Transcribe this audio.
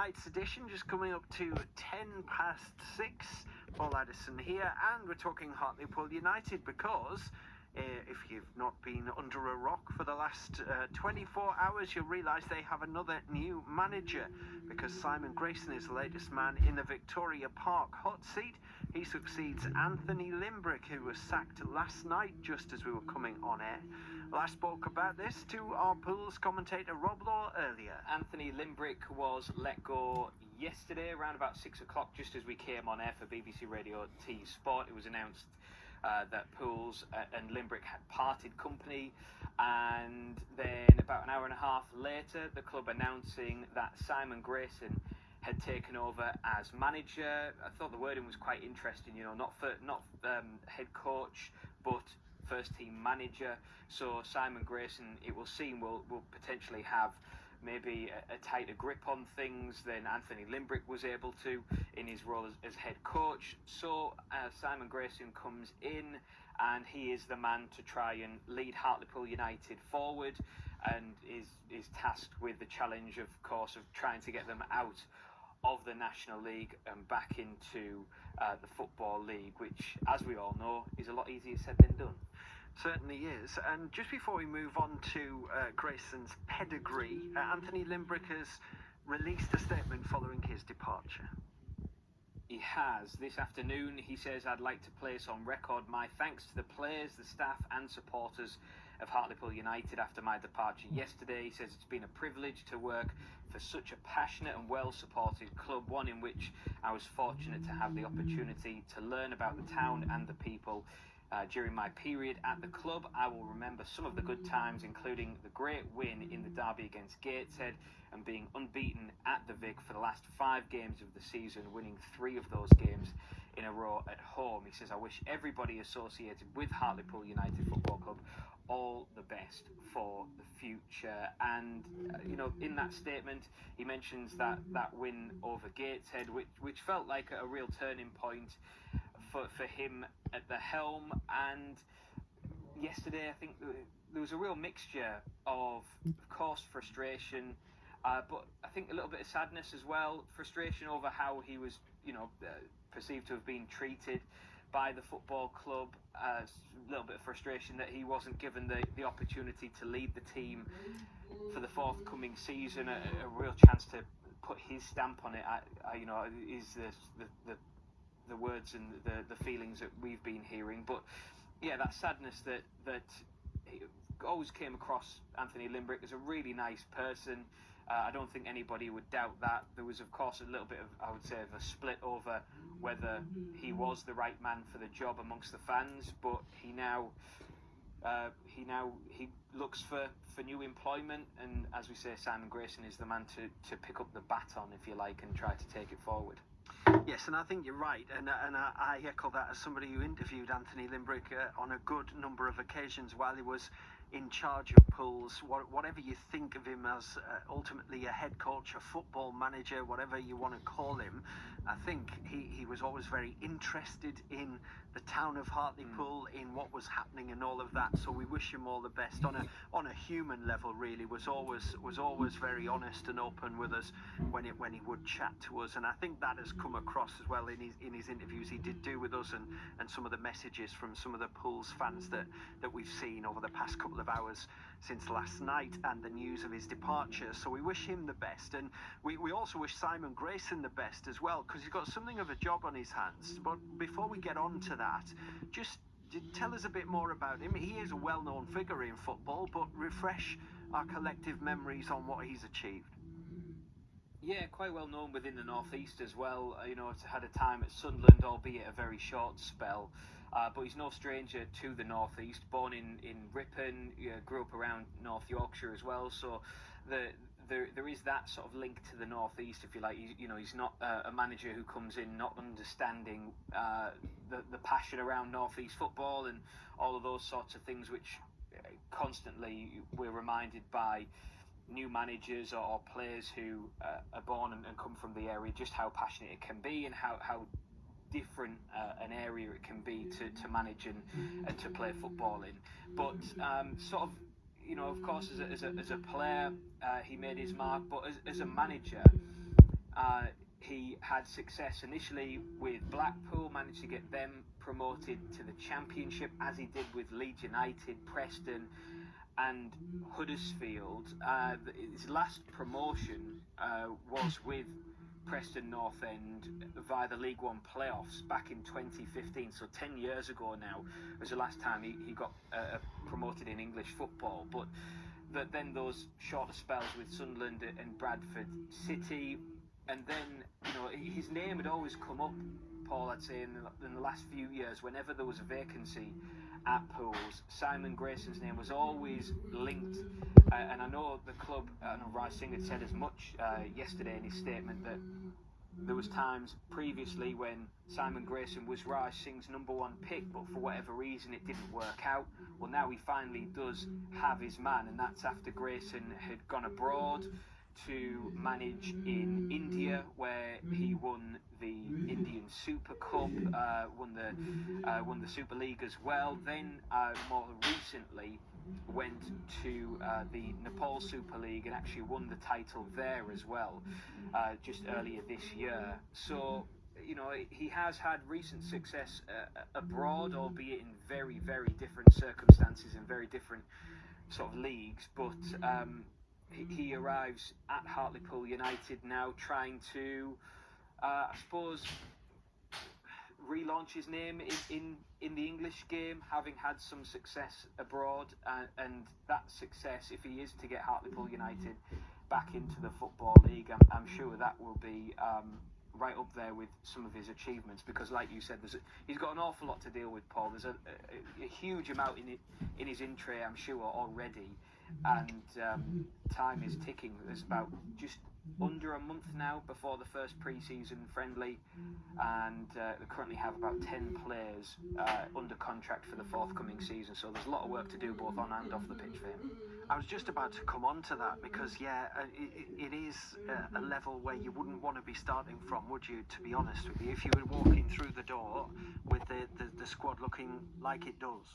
night's edition, just coming up to 6:10. Paul Addison here, and we're talking Hartlepool United because if you've not been under a rock for the last 24 hours, you'll realise they have another new manager, because Simon Grayson is the latest man in the Victoria Park hot seat. He succeeds Anthony Limbrick, who was sacked last night just as we were coming on air. Well, I spoke about this to our Pools commentator Rob Law earlier. Anthony Limbrick was let go yesterday around about 6 o'clock, just as we came on air for BBC Radio T Sport. It was announced that Pools and Limbrick had parted company, and then about an hour and a half later, the club announcing that Simon Grayson had taken over as manager. I thought the wording was quite interesting, not head coach, but first team manager. So Simon Grayson, it will seem, will potentially have maybe a tighter grip on things than Anthony Limbrick was able to in his role as head coach. So Simon Grayson comes in, and he is the man to try and lead Hartlepool United forward, and is tasked with the challenge, of course, of trying to get them out of the National League and back into the Football League, which, as we all know, is a lot easier said than done. Certainly is. And just before we move on to Grayson's pedigree, Anthony Limbrick has released a statement following his departure. He has. This afternoon, he says, "I'd like to place on record my thanks to the players, the staff and supporters of Hartlepool United after my departure yesterday." He says, "It's been a privilege to work for such a passionate and well-supported club, one in which I was fortunate to have the opportunity to learn about the town and the people. During my period at the club, I will remember some of the good times, including the great win in the derby against Gateshead and being unbeaten at the Vic for the last 5 games of the season, winning 3 of those games in a row at home." He says, "I wish everybody associated with Hartlepool United Football Club all the best for the future." And in that statement, he mentions that win over Gateshead, which felt like a real turning point for him at the helm. And yesterday, I think there was a real mixture of course, frustration, but I think a little bit of sadness as well. Frustration over how he was, perceived to have been treated by the football club. A little bit of frustration that he wasn't given the opportunity to lead the team for the forthcoming season. A real chance to put his stamp on it. Is the words and the feelings that we've been hearing. But yeah, that sadness that he always came across Anthony Limbrick as a really nice person. I don't think anybody would doubt that. There was, of course, a little bit of, I would say, of a split over whether he was the right man for the job amongst the fans, but he looks for new employment, and as we say, Simon Grayson is the man to pick up the baton, if you like, and try to take it forward. Yes, and I think you're right, and I echo that as somebody who interviewed Anthony Limbrick on a good number of occasions while he was in charge of Pools. Whatever you think of him as ultimately a head coach, a football manager, whatever you want to call him, I think he was always very interested in the town of Hartlepool, in what was happening and all of that. So we wish him all the best. On a human level, really, was always very honest and open with us when he would chat to us, and I think that has come across as well in his interviews he did do with us, and some of the messages from some of the Pools fans that we've seen over the past couple of hours since last night and the news of his departure. So we wish him the best, and we also wish Simon Grayson the best as well, because he's got something of a job on his hands. But before we get on to that, just tell us a bit more about him. He is a well-known figure in football, but refresh our collective memories on what he's achieved. Yeah, quite well known within the North East as well. Had a time at Sunderland, albeit a very short spell. But he's no stranger to the North East. Born in Ripon, grew up around North Yorkshire as well. So there is that sort of link to the North East, if you like. He's not a manager who comes in not understanding the passion around North East football and all of those sorts of things, which constantly we're reminded by new managers or players who are born and come from the area, just how passionate it can be and how different an area it can be to manage and to play football in. But of course, as a player, he made his mark, but as a manager, had success initially with Blackpool, managed to get them promoted to the Championship, as he did with Leeds United, Preston and Huddersfield. His last promotion was with Preston North End via the League One playoffs back in 2015, so 10 years ago now was the last time he got promoted in English football. But then those shorter spells with Sunderland and Bradford City, and then his name had always come up, Paul, I'd say in the last few years. Whenever there was a vacancy at Pools, Simon Grayson's name was always linked, and I know the club, I know Raj Singh had said as much yesterday in his statement, that there was times previously when Simon Grayson was Raj Singh's number one pick, but for whatever reason it didn't work out. Well, now he finally does have his man, and that's after Grayson had gone abroad to manage in India, where he won the Indian Super Cup, won the Super League as well. Then more recently went to the Nepal Super League and actually won the title there as well, just earlier this year. So he has had recent success abroad, albeit in very, very different circumstances and very different sort of leagues, but he arrives at Hartlepool United now, trying to, I suppose, relaunch his name in the English game, having had some success abroad, and that success, if he is to get Hartlepool United back into the Football League, I'm sure that will be right up there with some of his achievements, because like you said, he's got an awful lot to deal with, Paul. There's a huge amount in his in tray, I'm sure, already, and time is ticking. There's about just under a month now before the first pre-season friendly, and we currently have about 10 players under contract for the forthcoming season, so there's a lot of work to do both on and off the pitch for him. I was just about to come on to that, because it is a level where you wouldn't want to be starting from, would you, to be honest with you, if you were walking through the door with the squad looking like it does?